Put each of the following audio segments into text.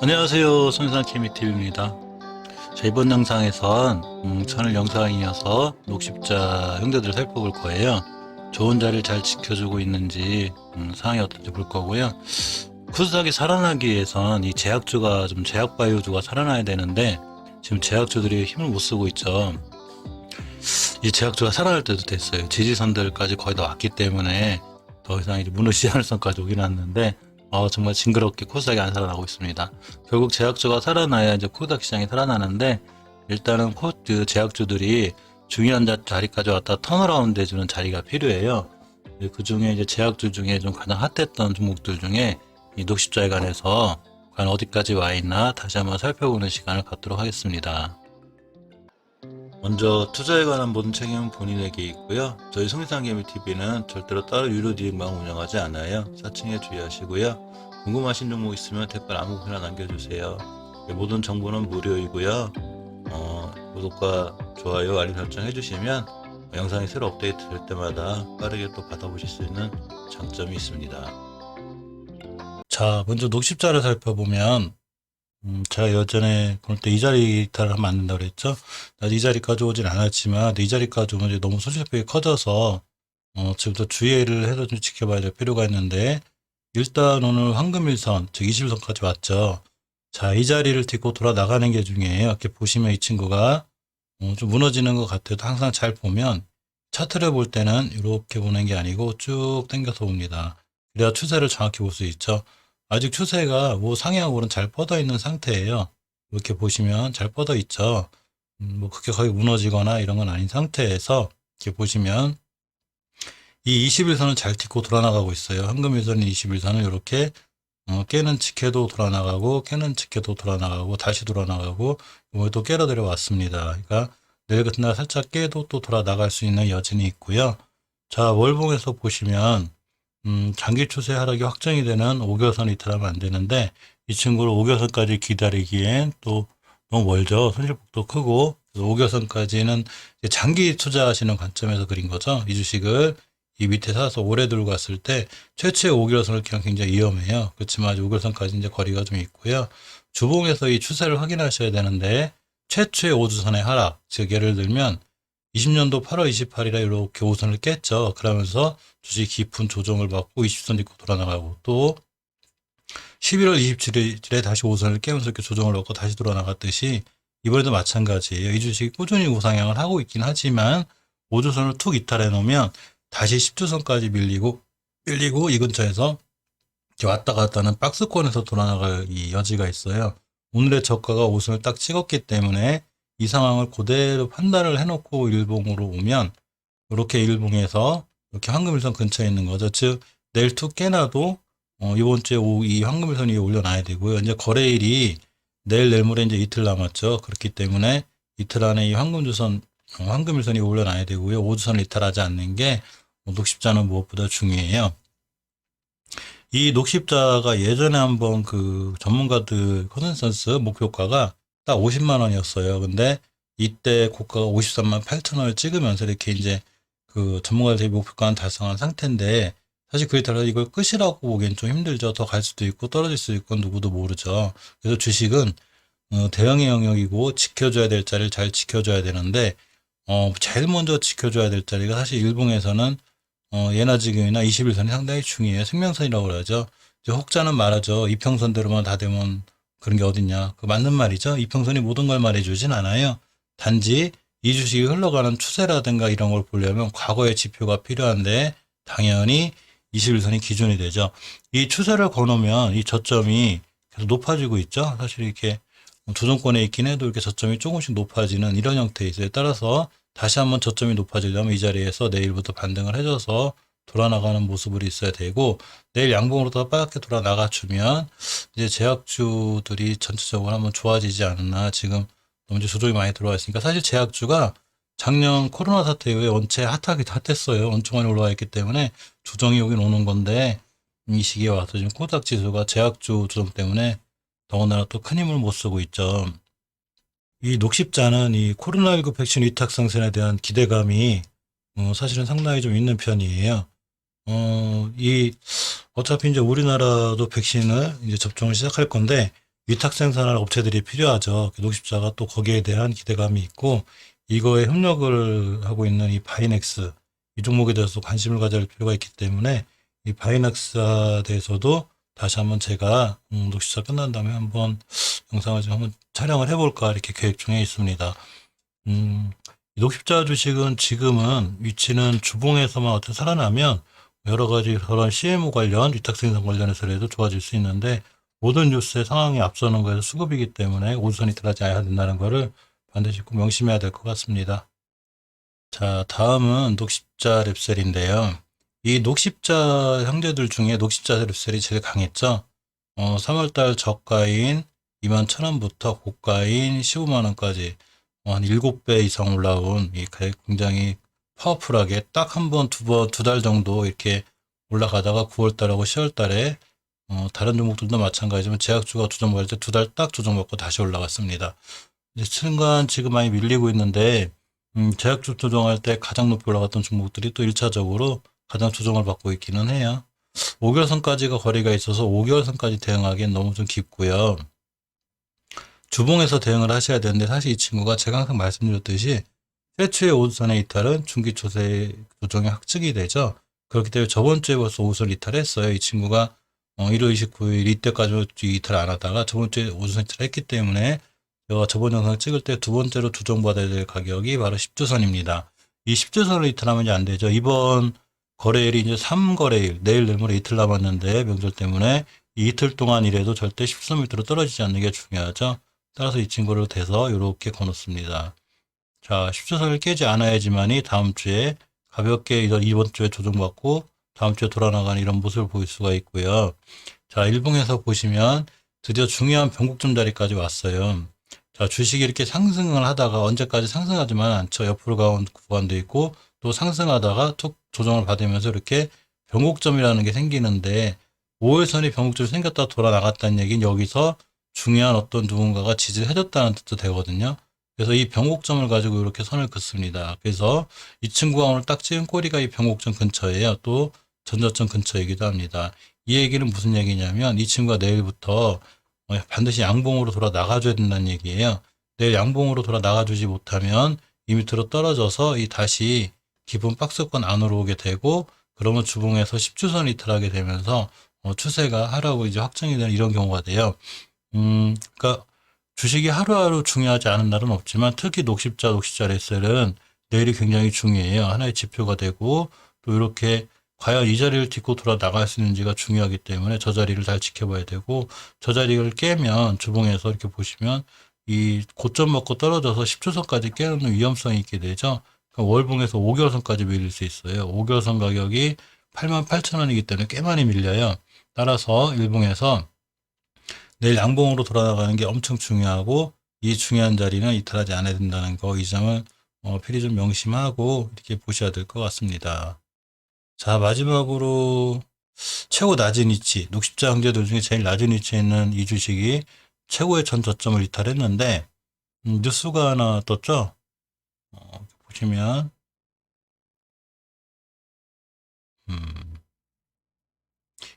안녕하세요, 손상 케미TV입니다. 자, 이번 영상에선 천을 영상에 이어서 녹십자 형제들을 살펴볼 거예요. 좋은 자리를 잘 지켜주고 있는지 상황이 어떤지 볼 거고요. 쿠스닥이 살아나기 위해선 이 제약주가 좀 제약바이오주가 살아나야 되는데 지금 제약주들이 힘을 못 쓰고 있죠. 이 제약주가 살아날 때도 됐어요. 지지선들까지 거의 다 왔기 때문에 더 이상 이제 무너지지 않을 선까지 오긴 왔는데 정말 징그럽게 코스닥이 안 살아나고 있습니다. 결국 제약주가 살아나야 이제 코스닥 시장이 살아나는데 일단은 제약주들이 중요한 자리까지 왔다 턴어라운드 해주는 자리가 필요해요. 그 중에 이제 제약주 중에 좀 가장 핫했던 종목들 중에 이 녹십자에 관해서 과연 어디까지 와 있나 다시 한번 살펴보는 시간을 갖도록 하겠습니다. 먼저 투자에 관한 모든 책임은 본인에게 있고요. 저희 성상개미TV는 절대로 따로 유료 기획만 운영하지 않아요. 사칭에 주의하시고요. 궁금하신 종목 있으면 댓글 아무거나 남겨주세요. 모든 정보는 무료이고요. 구독과 좋아요, 알림 설정 해주시면 영상이 새로 업데이트 될 때마다 빠르게 또 받아보실 수 있는 장점이 있습니다. 자, 먼저 녹십자를 살펴보면 제가 예전에 그럴 때 이 자리 이탈을 하면 안 된다고 그랬죠. 이 자리까지 오진 않았지만 이 자리까지 오면 이제 너무 손실폭이 커져서 지금부터 주의를 해서 좀 지켜봐야 될 필요가 있는데 일단 오늘 황금일선 즉 21선까지 왔죠. 자, 이 자리를 딛고 돌아 나가는 게 중요해요. 이렇게 보시면 이 친구가 좀 무너지는 것 같아도 항상 잘 보면 차트를 볼 때는 이렇게 보는 게 아니고 쭉 당겨서 봅니다. 그래야 추세를 정확히 볼 수 있죠. 아직 추세가 뭐 상향으로는 잘 뻗어 있는 상태예요. 이렇게 보시면 잘 뻗어 있죠. 뭐 그렇게 거의 무너지거나 이런 건 아닌 상태에서 이렇게 보시면 이 21선은 잘 딛고 돌아나가고 있어요. 황금일선인 21선은 이렇게 깨는 직해도 돌아나가고 깨는 직해도 돌아나가고 다시 돌아나가고 이번에 또 깨러 내려왔습니다. 그러니까 내일 같은 날 살짝 깨도 또 돌아나갈 수 있는 여진이 있고요. 자, 월봉에서 보시면 장기 추세 하락이 확정이 되는 5개선 이탈하면 안 되는데 이 친구를 5개선까지 기다리기엔 또 너무 멀죠. 손실폭도 크고 5개선까지는 장기 투자하시는 관점에서 그린 거죠. 이 주식을 이 밑에 사서 오래 들고 갔을 때 최초의 5개선을 그냥 굉장히 위험해요. 그렇지만 아직 5개선까지 이제 거리가 좀 있고요. 주봉에서 이 추세를 확인하셔야 되는데 최초의 5주선의 하락, 즉 예를 들면 20년도 8월 28일에 이렇게 5선을 깼죠. 그러면서 주식 깊은 조정을 받고 20선 딛고 돌아나가고 또 11월 27일에 다시 5선을 깨면서 이렇게 조정을 얻고 다시 돌아나갔듯이 이번에도 마찬가지예요. 이 주식이 꾸준히 우상향을 하고 있긴 하지만 5주선을 툭 이탈해 놓으면 다시 10주선까지 밀리고 이 근처에서 왔다 갔다 하는 박스권에서 돌아나갈 이 여지가 있어요. 오늘의 저가가 5선을 딱 찍었기 때문에 이 상황을 그대로 판단을 해놓고 일봉으로 오면 이렇게 일봉에서 이렇게 황금일선 근처에 있는 거죠. 즉 내일 툭 깨나도 이번 주에 이 황금일선 위에 올려놔야 되고요. 이제 거래일이 내일 모레 이제 이틀 남았죠. 그렇기 때문에 이틀 안에 이 황금일선 위에 올려놔야 되고요. 5주선을 이탈하지 않는 게 녹십자는 무엇보다 중요해요. 이 녹십자가 예전에 한번 그 전문가들 컨센서스 목표가가 딱 50만 원이었어요. 근데 이때 고가가 53만 8천 원을 찍으면서 이렇게 이제 그 전문가들의 목표가는 달성한 상태인데 사실 그에 따라 이걸 끝이라고 보기엔 좀 힘들죠. 더 갈 수도 있고 떨어질 수도 있고 누구도 모르죠. 그래서 주식은 대응의 영역이고 지켜줘야 될 자리를 잘 지켜줘야 되는데 제일 먼저 지켜줘야 될 자리가 사실 일봉에서는 예나 지금이나 21선이 상당히 중요해요. 생명선이라고 그러죠. 이제 혹자는 말하죠. 이평선대로만 다 되면 그런 게 어딨냐. 그 맞는 말이죠. 이평선이 모든 걸 말해주진 않아요. 단지 이 주식이 흘러가는 추세라든가 이런 걸 보려면 과거의 지표가 필요한데 당연히 21선이 기준이 되죠. 이 추세를 거놓으면 이 저점이 계속 높아지고 있죠. 사실 이렇게 조정권에 있긴 해도 이렇게 저점이 조금씩 높아지는 이런 형태에 있어요. 따라서 다시 한번 저점이 높아지려면 이 자리에서 내일부터 반등을 해줘서 돌아나가는 모습을 있어야 되고 내일 양봉으로 더 빨갛게 돌아나가 주면 이제 제약주들이 전체적으로 한번 좋아지지 않나. 지금 너무 이제 조정이 많이 들어와 있으니까 사실 제약주가 작년 코로나 사태 이후에 원체 핫했어요. 엄청 많이 올라와 있기 때문에 조정이 오긴 오는 건데 이 시기에 와서 지금 코스닥 지수가 제약주 조정 때문에 더군다나 또 큰 힘을 못 쓰고 있죠. 이 녹십자는 이 코로나19 백신 위탁 상승에 대한 기대감이 사실은 상당히 좀 있는 편이에요. 이 어차피 이제 우리나라도 백신을 이제 접종을 시작할 건데 위탁 생산할 업체들이 필요하죠. 녹십자가 또 거기에 대한 기대감이 있고 이거에 협력을 하고 있는 이 바이넥스 이 종목에 대해서 관심을 가질 필요가 있기 때문에 이 바이넥스에 대해서도 다시 한번 제가 녹십자 끝난 다음에 한번 영상을 좀 한번 촬영을 해볼까 이렇게 계획 중에 있습니다. 이 녹십자 주식은 지금은 위치는 주봉에서만 어떻게 살아나면 여러 가지 그런 CMO 관련, 위탁 생산 관련해서라도 좋아질 수 있는데 모든 뉴스의 상황이 앞서는 거에서 수급이기 때문에 우선이 들어가지 않아야 된다는 것을 반드시 꼭 명심해야 될 것 같습니다. 자, 다음은 녹십자 랩셀인데요. 이 녹십자 형제들 중에 녹십자 랩셀이 제일 강했죠. 3월달 저가인 21,000원부터 고가인 15만원까지 한 7배 이상 올라온 이 굉장히 파워풀하게 딱 한 번, 두 달 정도 이렇게 올라가다가 9월달하고 10월달에 다른 종목들도 마찬가지지만 제약주가 조정받을 때 두 달 딱 조정받고 다시 올라갔습니다. 이제 순간 지금 많이 밀리고 있는데 제약주 조정할 때 가장 높이 올라갔던 종목들이 또 1차적으로 가장 조정을 받고 있기는 해요. 5개월선까지가 거리가 있어서 5개월선까지 대응하기엔 너무 좀 깊고요. 주봉에서 대응을 하셔야 되는데 사실 이 친구가 제가 항상 말씀드렸듯이 최초의 5선의 이탈은 중기 조세 조정의 확증이 되죠. 그렇기 때문에 저번 주에 벌써 5선 이탈했어요. 이 친구가 1월 29일 이때까지 이탈 안 하다가 저번 주에 5선 이탈했기 때문에 제가 저번 영상 찍을 때 두 번째로 조정받아야 될 가격이 바로 10주선입니다. 이 10주선을 이탈하면 이제 안 되죠. 이번 거래일이 이제 3거래일, 내일 내모레 이틀 남았는데 명절 때문에 이 이틀 동안 이래도 절대 13 밑으로 떨어지지 않는 게 중요하죠. 따라서 이 친구를 대서 이렇게 거놓습니다. 자, 10주선을 깨지 않아야지만이 다음 주에 가볍게 이번 주에 조정받고 다음 주에 돌아나가는 이런 모습을 보일 수가 있고요. 자, 일봉에서 보시면 드디어 중요한 변곡점 자리까지 왔어요. 자, 주식이 이렇게 상승을 하다가 언제까지 상승하지만 않죠. 옆으로 가온 구간도 있고 또 상승하다가 툭 조정을 받으면서 이렇게 변곡점이라는 게 생기는데 5일선이 변곡점이 생겼다 돌아 나갔다는 얘기는 여기서 중요한 어떤 누군가가 지지를 해줬다는 뜻도 되거든요. 그래서 이 변곡점을 가지고 이렇게 선을 긋습니다. 그래서 이 친구가 오늘 딱 찍은 꼬리가 이 변곡점 근처예요. 또 전저점 근처이기도 합니다. 이 얘기는 무슨 얘기냐면 이 친구가 내일부터 반드시 양봉으로 돌아 나가줘야 된다는 얘기예요. 내일 양봉으로 돌아 나가주지 못하면 이 밑으로 떨어져서 이 다시 기본 박스권 안으로 오게 되고 그러면 주봉에서 10주선 이탈하게 되면서 추세가 하락으로 이제 확정이 되는 이런 경우가 돼요. 그러니까 주식이 하루하루 중요하지 않은 날은 없지만 특히 녹십자 랩셀은 내일이 굉장히 중요해요. 하나의 지표가 되고 또 이렇게 과연 이 자리를 딛고 돌아 나갈 수 있는지가 중요하기 때문에 저 자리를 잘 지켜봐야 되고 저 자리를 깨면 주봉에서 이렇게 보시면 이 고점 먹고 떨어져서 10주선까지 깨는 위험성이 있게 되죠. 그러니까 월봉에서 5개월선까지 밀릴 수 있어요. 5개월선 가격이 88,000원이기 때문에 꽤 많이 밀려요. 따라서 일봉에서 내일 양봉으로 돌아가는 게 엄청 중요하고 이 중요한 자리는 이탈하지 않아야 된다는 거 이 점을 필히 좀 명심하고 이렇게 보셔야 될 것 같습니다. 자, 마지막으로 최고 낮은 위치, 녹십자 형제들 중에 제일 낮은 위치에 있는 이 주식이 최고의 전 저점을 이탈했는데 뉴스가 하나 떴죠. 보시면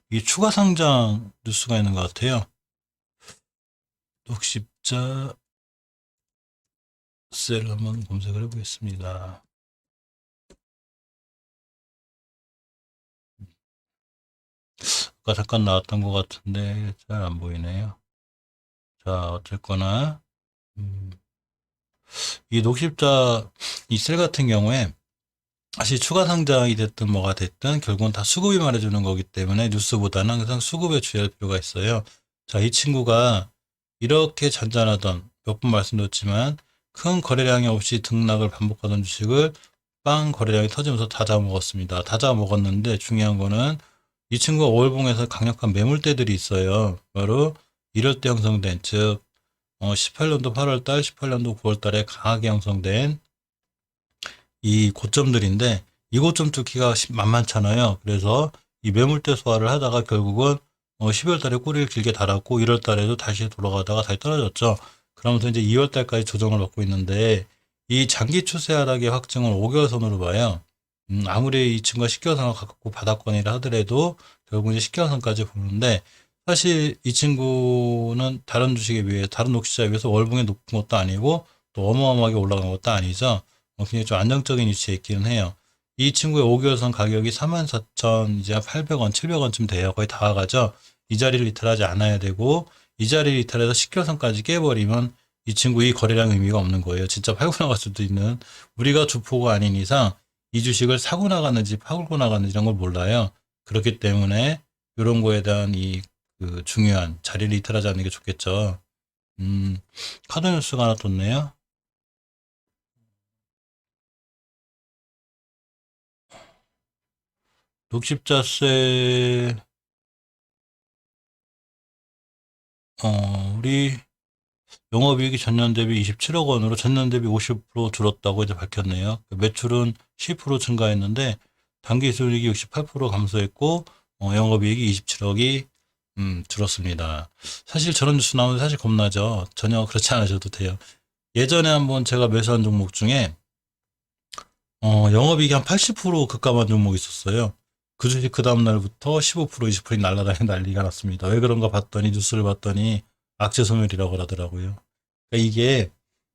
이 추가 상장 뉴스가 있는 것 같아요. 녹십자 셀 한번 검색을 해보겠습니다. 아까 잠깐 나왔던 것 같은데 잘 안 보이네요. 자, 어쨌거나 이 녹십자 이 셀 같은 경우에 다시 추가 상장이 됐든 뭐가 됐든 결국은 다 수급이 말해주는 거기 때문에 뉴스보다는 항상 수급에 주의할 필요가 있어요. 자, 이 친구가 이렇게 잔잔하던 몇 번 말씀드렸지만 큰 거래량이 없이 등락을 반복하던 주식을 빵 거래량이 터지면서 다 잡아먹었습니다. 다 잡아먹었는데 중요한 거는 이 친구가 5월봉에서 강력한 매물대들이 있어요. 바로 이럴 때 형성된 즉 18년도 8월달, 18년도 9월달에 강하게 형성된 이 고점들인데 이 고점 뚫기가 만만찮아요. 그래서 이 매물대 소화를 하다가 결국은 12월 달에 꼬리를 길게 달았고 1월 달에도 다시 돌아가다가 다시 떨어졌죠. 그러면서 이제 2월 달까지 조정을 받고 있는데 이 장기 추세 하락의 확증을 5개월 선으로 봐요. 아무리 이 친구가 식견선을 갖고 바닥권이라 하더라도 결국 이제 식견선까지 보는데 사실 이 친구는 다른 주식에 비해 다른 녹시자에 비해서 월봉이 높은 것도 아니고 또 어마어마하게 올라간 것도 아니죠. 굉장히 좀 안정적인 위치에 있기는 해요. 이 친구의 5개월선 가격이 44,000 이제 800원, 700원쯤 돼요. 거의 다 와가죠. 이 자리를 이탈하지 않아야 되고 이 자리를 이탈해서 식견선까지 깨버리면 이 친구 이 거래량 의미가 없는 거예요. 진짜 팔고 나갈 수도 있는 우리가 주포가 아닌 이상 이 주식을 사고 나갔는지 팔고 나갔는지 이런 걸 몰라요. 그렇기 때문에 이런 거에 대한 그 중요한 자리를 이탈하지 않는 게 좋겠죠. 카드 뉴스가 하나 떴네요. 녹십자세 우리 영업이익이 전년 대비 27억 원으로 전년 대비 50% 줄었다고 이제 밝혔네요. 매출은 10% 증가했는데 당기순이익이 68% 감소했고 영업이익이 27억이 줄었습니다. 사실 저런 뉴스 나오면 사실 겁나죠. 전혀 그렇지 않으셔도 돼요. 예전에 한번 제가 매수한 종목 중에 영업이익이 한 80% 급감한 종목이 있었어요. 그 주식 그 다음날부터 15% 20% 날라다니는 난리가 났습니다. 왜 그런가 봤더니 뉴스를 봤더니 악재 소멸이라고 하더라고요. 그러니까 이게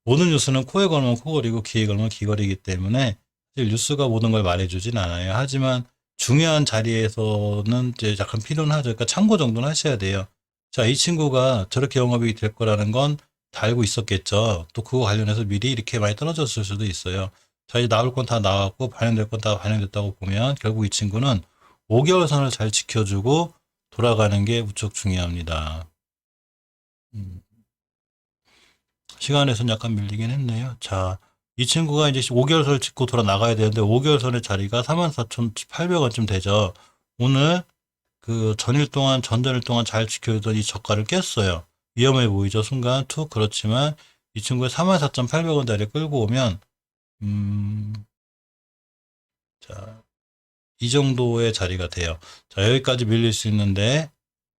모든 뉴스는 코에 걸면 코걸이고 귀에 걸면 귀걸이기 때문에 사실 뉴스가 모든 걸 말해주진 않아요. 하지만 중요한 자리에서는 이제 약간 필요는 하죠. 그러니까 참고 정도는 하셔야 돼요. 자, 이 친구가 저렇게 영업이 될 거라는 건 다 알고 있었겠죠. 또 그거 관련해서 미리 이렇게 많이 떨어졌을 수도 있어요. 자, 이제 나올 건 다 나왔고 반영될 건 다 반영됐다고 보면 결국 이 친구는 5개월 선을 잘 지켜주고 돌아가는 게 무척 중요합니다. 시간에서는 약간 밀리긴 했네요. 자, 이 친구가 이제 5개월 선을 찍고 돌아 나가야 되는데 5개월 선의 자리가 44,800원쯤 되죠. 오늘 그 전일 동안 전전일 동안 잘 지켜주던 이 저가를 깼어요. 위험해 보이죠. 순간 툭. 그렇지만 이 친구의 44,800원 자리에 끌고 오면 자, 이 정도의 자리가 돼요. 자, 여기까지 밀릴 수 있는데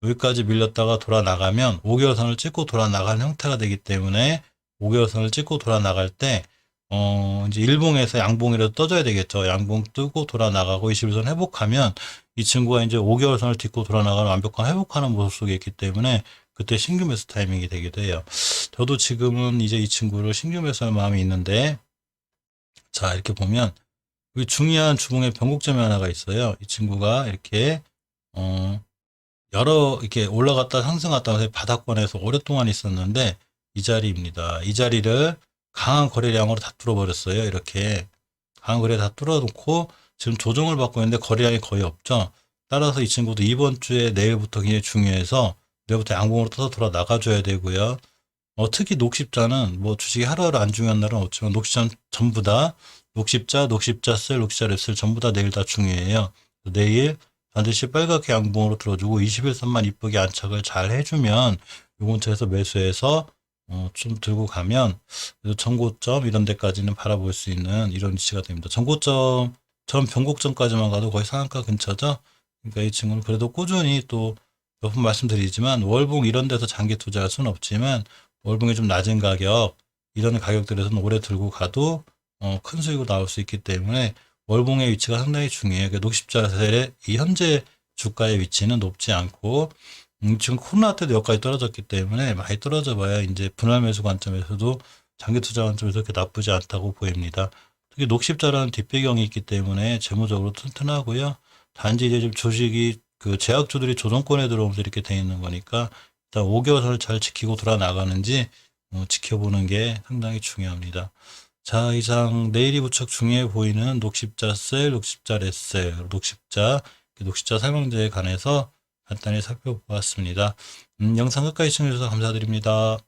여기까지 밀렸다가 돌아 나가면 5개월 선을 찍고 돌아 나가는 형태가 되기 때문에 5개월 선을 찍고 돌아 나갈 때 이제 일봉에서 양봉이라도 떠줘야 되겠죠. 양봉 뜨고 돌아 나가고 21선 회복하면 이 친구가 이제 5개월 선을 딛고 돌아 나가는 완벽한 회복하는 모습 속에 있기 때문에 그때 신규 매수 타이밍이 되기도 해요. 저도 지금은 이제 이 친구를 신규 매수할 마음이 있는데 자, 이렇게 보면 여기 중요한 주봉의 변곡점이 하나가 있어요. 이 친구가 이렇게 여러 이렇게 올라갔다 상승했다 해서 바닥권에서 오랫동안 있었는데 이 자리입니다. 이 자리를 강한 거래량으로 다 뚫어버렸어요. 이렇게 강한 거래 다 뚫어놓고 지금 조정을 받고 있는데 거래량이 거의 없죠. 따라서 이 친구도 이번 주에 내일부터 굉장히 중요해서 내일부터 양봉으로 떠서 돌아 나가줘야 되고요. 특히 녹십자는 뭐 주식이 하루하루 안 중요한 날은 없지만 녹십자는 전부 다 녹십자, 녹십자셀, 녹십자 랩셀 전부 다 내일 다 중요해요. 내일 반드시 빨갛게 양봉으로 들어주고 21선만 이쁘게 안착을 잘 해주면 요 근처에서 매수해서 좀 들고 가면 전고점 이런 데까지는 바라볼 수 있는 이런 위치가 됩니다. 전고점 전 변곡점까지만 가도 거의 상한가 근처죠. 그러니까 이 친구는 그래도 꾸준히 또 몇 번 말씀드리지만 월봉 이런 데서 장기 투자할 수는 없지만 월봉이 좀 낮은 가격 이런 가격들에서는 오래 들고 가도 큰 수익으로 나올 수 있기 때문에 월봉의 위치가 상당히 중요해요. 그러니까 녹십자셀의 이 현재 주가의 위치는 높지 않고 지금 코로나 때도 여기까지 떨어졌기 때문에 많이 떨어져 봐야 이제 분할 매수 관점에서도 장기 투자 관점에서 그렇게 나쁘지 않다고 보입니다. 특히 녹십자라는 뒷배경이 있기 때문에 재무적으로 튼튼하고요. 단지 이제 좀 주식이 그 제약주들이 조정권에 들어오면서 이렇게 돼 있는 거니까 일단 5개월 선을 잘 지키고 돌아 나가는지 지켜보는 게 상당히 중요합니다. 자, 이상 내일이 무척 중요해 보이는 녹십자셀, 녹십자레셀, 녹십자 설명제에 관해서 간단히 살펴보았습니다. 영상 끝까지 시청해주셔서 감사드립니다.